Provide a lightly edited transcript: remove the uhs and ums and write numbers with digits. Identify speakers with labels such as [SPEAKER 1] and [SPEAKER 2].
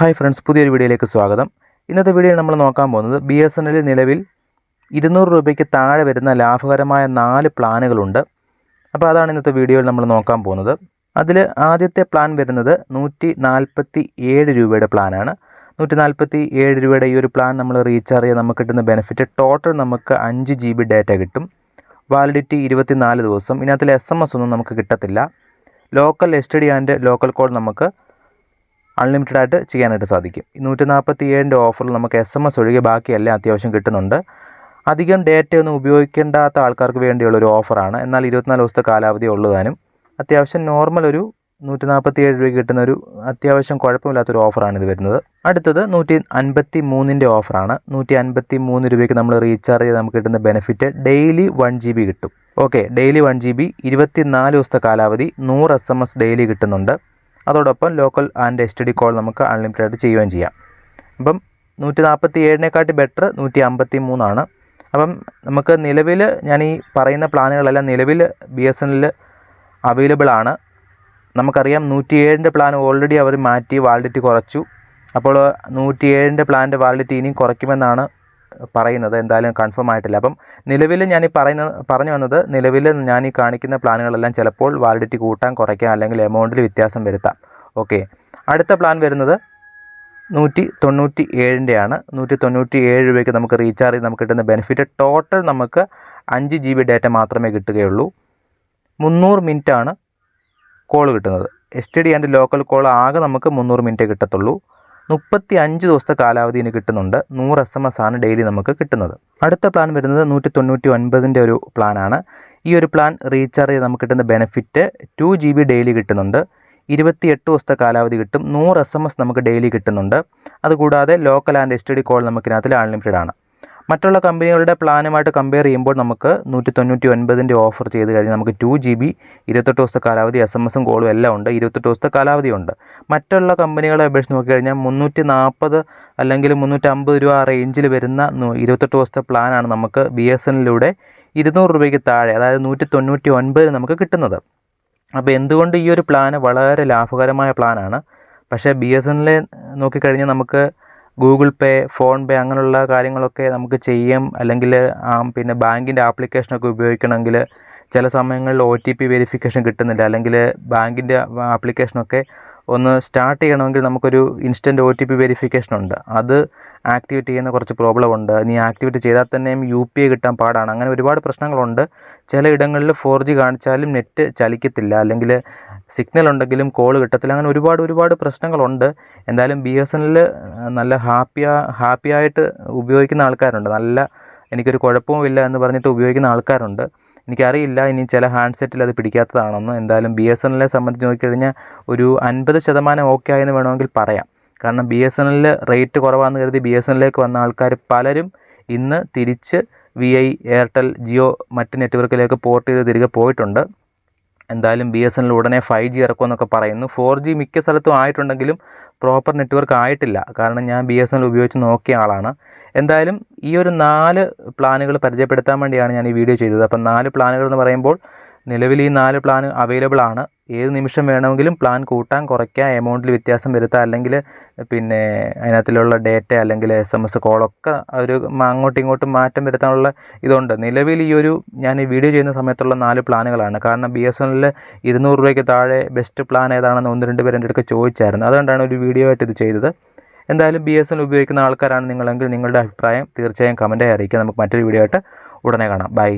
[SPEAKER 1] Hi friends, പുതിയൊരു വീഡിയോയിലേക്ക് സ്വാഗതം. ഇന്നത്തെ വീഡിയോ നമ്മൾ നോക്കാൻ പോകുന്നത് BSNL നിലവിൽ 200 രൂപയ്ക്ക് താഴെ വരുന്ന ലാഭകരമായ 4 പ്ലാനുകളുണ്ട്. അപ്പോൾ അതാണ് ഇന്നത്തെ വീഡിയോയിൽ നമ്മൾ നോക്കാൻ പോകുന്നത്. അതിൽ ആദ്യത്തെ പ്ലാൻ വരുന്നത് 147 രൂപയുടെ പ്ലാനാണ്. 147 രൂപയുടെ ഈ ഒരു പ്ലാൻ നമ്മൾ റീചാർജ് ചെയ്ത് നമുക്ക് കിട്ടുന്ന ബെനിഫിറ്റ് ടോട്ടൽ നമുക്ക് 5 GB ഡാറ്റ കിട്ടും. വാലിഡിറ്റി 24 ദിവസം. ഇതിനകത്തിൽ SMS ഒന്നും നമുക്ക് കിട്ടത്തില്ല. Local STD and local call നമുക്ക് അൺലിമിറ്റഡ് ആയിട്ട് ചെയ്യാനായിട്ട് സാധിക്കും. 147 ഓഫറിൽ നമുക്ക് SMS ഒഴികെ ബാക്കിയെല്ലാം അത്യാവശ്യം കിട്ടുന്നുണ്ട്. അധികം ഡേറ്റയൊന്നും ഉപയോഗിക്കേണ്ടാത്ത ആൾക്കാർക്ക് വേണ്ടിയുള്ളൊരു ഓഫറാണ്. എന്നാൽ 24 ദിവസത്തെ കാലാവധി ഉള്ളതാനും അത്യാവശ്യം നോർമൽ ഒരു 147 രൂപയ്ക്ക് കിട്ടുന്ന ഒരു അത്യാവശ്യം കുഴപ്പമില്ലാത്തൊരു ഓഫറാണ് ഇത് വരുന്നത്. അടുത്തത് 153 ഓഫറാണ്. 153 രൂപയ്ക്ക് നമ്മൾ റീചാർജ് ചെയ്ത് നമുക്ക് കിട്ടുന്ന ബെനിഫിറ്റ് ഡെയിലി 1 GB കിട്ടും. ഓക്കെ, ഡെയിലി 1 GB, 24 ദിവസത്തെ കാലാവധി, 100 SMS ഡെയിലി കിട്ടുന്നുണ്ട്. അതോടൊപ്പം ലോക്കൽ ആൻഡ് STD കോൾ നമുക്ക് അൺലിമിറ്റഡ് ആയിട്ട് ചെയ്യുകയും ചെയ്യാം. അപ്പം 147 ബെറ്റർ 153 ആണ്. അപ്പം നമുക്ക് നിലവിൽ ഞാൻ ഈ പറയുന്ന പ്ലാനുകളെല്ലാം നിലവിൽ BSNL അവൈലബിൾ ആണ്. നമുക്കറിയാം 107 പ്ലാൻ ഓൾറെഡി അവർ മാറ്റി വാലിഡിറ്റി കുറച്ചു. അപ്പോൾ 107 പ്ലാൻ്റെ വാലിഡിറ്റി ഇനിയും കുറയ്ക്കുമെന്നാണ് പറയുന്നത്. എന്തായാലും കൺഫേം ആയിട്ടില്ല. അപ്പം നിലവിൽ ഞാൻ ഈ പറഞ്ഞു വന്നത് നിലവിൽ ഞാൻ ഈ കാണിക്കുന്ന പ്ലാനുകളെല്ലാം ചിലപ്പോൾ വാലിഡിറ്റി കൂട്ടാൻ കുറയ്ക്കാം, അല്ലെങ്കിൽ എമൗണ്ടിൽ വ്യത്യാസം വരുത്താം. ഓക്കെ, അടുത്ത പ്ലാൻ വരുന്നത് 197 ആണ്. 197 രൂപയ്ക്ക് നമുക്ക് റീചാർജ് ചെയ്ത് നമുക്ക് കിട്ടുന്ന ബെനിഫിറ്റ് ടോട്ടൽ നമുക്ക് 5 GB ഡാറ്റ മാത്രമേ കിട്ടുകയുള്ളൂ. 300 മിനിറ്റ് ആണ് കോൾ കിട്ടുന്നത്. STD ആൻഡ് ലോക്കൽ കോൾ ആകെ നമുക്ക് 300 മിനിറ്റേ കിട്ടത്തുള്ളൂ. 35 ദിവസത്തെ കാലാവധി ഇനി കിട്ടുന്നുണ്ട്. 100 SMS ആണ് ഡെയിലി നമുക്ക് കിട്ടുന്നത്. അടുത്ത പ്ലാൻ വരുന്നത് 199 ഒരു പ്ലാനാണ്. ഈ ഒരു പ്ലാൻ റീചാർജ് ചെയ്ത് നമുക്ക് കിട്ടുന്ന ബെനിഫിറ്റ് 2 GB ഡെയിലി കിട്ടുന്നുണ്ട്. 28 ദിവസത്തെ കാലാവധി കിട്ടും. 100 SMS നമുക്ക് ഡെയിലി കിട്ടുന്നുണ്ട്. അതുകൂടാതെ ലോക്കൽ ആൻഡ് STD കോൾ നമുക്കിനകത്തിൽ അൺലിമിറ്റഡ് ആണ്. മറ്റുള്ള കമ്പനികളുടെ പ്ലാനുമായിട്ട് കമ്പയർ ചെയ്യുമ്പോൾ നമുക്ക് 199 ഓഫർ ചെയ്ത് കഴിഞ്ഞാൽ നമുക്ക് 2 GB, 28 ദിവസത്തെ കാലാവധി, SMSും കോളും എല്ലാം ഉണ്ട്. 28 ദിവസത്തെ കാലാവധിയുണ്ട്. മറ്റുള്ള കമ്പനികളെ അപേക്ഷിച്ച് നോക്കിക്കഴിഞ്ഞാൽ 340 അല്ലെങ്കിൽ 350 രൂപ റേഞ്ചിൽ വരുന്ന 28 ദിവസത്തെ പ്ലാനാണ് നമുക്ക് BSNLിലൂടെ 200 രൂപയ്ക്ക് താഴെ, അതായത് 199 നമുക്ക് കിട്ടുന്നത്. അപ്പോൾ എന്തുകൊണ്ട് ഈ ഒരു പ്ലാന് വളരെ ലാഭകരമായ പ്ലാനാണ്. പക്ഷേ BSNL നോക്കിക്കഴിഞ്ഞാൽ നമുക്ക് ഗൂഗിൾ പേ, ഫോൺ പേ അങ്ങനെയുള്ള കാര്യങ്ങളൊക്കെ നമുക്ക് ചെയ്യാം. അല്ലെങ്കിൽ പിന്നെ ബാങ്കിൻ്റെ ആപ്ലിക്കേഷനൊക്കെ ഉപയോഗിക്കണമെങ്കിൽ ചില സമയങ്ങളിൽ OTP വെരിഫിക്കേഷൻ കിട്ടുന്നില്ല. അല്ലെങ്കിൽ ബാങ്കിൻ്റെ ആപ്ലിക്കേഷനൊക്കെ ഒന്ന് സ്റ്റാർട്ട് ചെയ്യണമെങ്കിൽ നമുക്കൊരു ഇൻസ്റ്റൻറ്റ് OTP വെരിഫിക്കേഷൻ ഉണ്ട്. അത് ആക്ടിവേറ്റ് ചെയ്യുന്ന കുറച്ച് പ്രോബ്ലം ഉണ്ട്. നീ ആക്ടിവേറ്റ് ചെയ്താൽ തന്നെയും UPI കിട്ടാൻ പാടാണ്. അങ്ങനെ ഒരുപാട് പ്രശ്നങ്ങളുണ്ട്. ചിലയിടങ്ങളിൽ 4G കാണിച്ചാലും നെറ്റ് ചലിക്കത്തില്ല, അല്ലെങ്കിൽ സിഗ്നൽ ഉണ്ടെങ്കിലും കോൾ കിട്ടത്തില്ല. അങ്ങനെ ഒരുപാട് പ്രശ്നങ്ങളുണ്ട്. എന്തായാലും BSNL നല്ല ഹാപ്പിയായിട്ട് ഉപയോഗിക്കുന്ന ആൾക്കാരുണ്ട്. എനിക്കൊരു കുഴപ്പവുമില്ല എന്ന് പറഞ്ഞിട്ട് ഉപയോഗിക്കുന്ന ആൾക്കാരുണ്ട്. എനിക്കറിയില്ല ഇനി ചില ഹാൻഡ്സെറ്റിൽ അത് പിടിക്കാത്തതാണെന്ന്. എന്തായാലും BSNLനെ സംബന്ധിച്ച് നോക്കിക്കഴിഞ്ഞാൽ ഒരു 50% ഓക്കെ ആയെന്ന് വേണമെങ്കിൽ പറയാം. കാരണം BSNL റേറ്റ് കുറവാണെന്ന് കരുതി BSNLിലേക്ക് വന്ന ആൾക്കാർ പലരും ഇന്ന് തിരിച്ച് VI, എയർടെൽ, ജിയോ മറ്റ് നെറ്റ്വർക്കിലേക്ക് പോർട്ട് ചെയ്ത് തിരികെ പോയിട്ടുണ്ട്. എന്തായാലും BSNL ഉടനെ 5G ഇറക്കുമെന്നൊക്കെ പറയുന്നു. 4G മിക്ക സ്ഥലത്തും ആയിട്ടുണ്ടെങ്കിലും പ്രോപ്പർ നെറ്റ്വർക്ക് ആയിട്ടില്ല. കാരണം ഞാൻ BSNL ഉപയോഗിച്ച് നോക്കിയ ആളാണ്. എന്തായാലും ഈ ഒരു 4 പ്ലാനുകൾ പരിചയപ്പെടുത്താൻ വേണ്ടിയാണ് ഞാൻ ഈ വീഡിയോ ചെയ്തത്. അപ്പം 4 പ്ലാനുകൾ എന്ന് പറയുമ്പോൾ നിലവിൽ ഈ 4 പ്ലാൻ അവൈലബിൾ ആണ്. ഏത് നിമിഷം വേണമെങ്കിലും പ്ലാൻ കൂട്ടാൻ കുറയ്ക്കാം, എമൗണ്ടിൽ വ്യത്യാസം വരുത്താം, അല്ലെങ്കിൽ പിന്നെ അതിനകത്തിലുള്ള ഡേറ്റ അല്ലെങ്കിൽ SMS കോളൊക്കെ ഒരു അങ്ങോട്ടും ഇങ്ങോട്ടും മാറ്റം വരുത്താനുള്ള ഇതുണ്ട്. നിലവിൽ ഞാൻ ഈ വീഡിയോ ചെയ്യുന്ന സമയത്തുള്ള 4 പ്ലാനുകളാണ്. കാരണം BSNL 200 രൂപയ്ക്ക് താഴെ ബെസ്റ്റ് പ്ലാൻ ഏതാണെന്ന് 1-2 പേര് എൻ്റെ അടുത്ത് ചോദിച്ചായിരുന്നു. അതുകൊണ്ടാണ് ഒരു വീഡിയോ ആയിട്ട് ഇത് ചെയ്തത്. എന്തായാലും BSNL ഉപയോഗിക്കുന്ന ആൾക്കാരാണ് നിങ്ങളെങ്കിൽ നിങ്ങളുടെ അഭിപ്രായം തീർച്ചയായും കമൻറ്റായി അറിയിക്കുക. നമുക്ക് മറ്റൊരു വീഡിയോ ആയിട്ട് ഉടനെ കാണാം. ബൈ.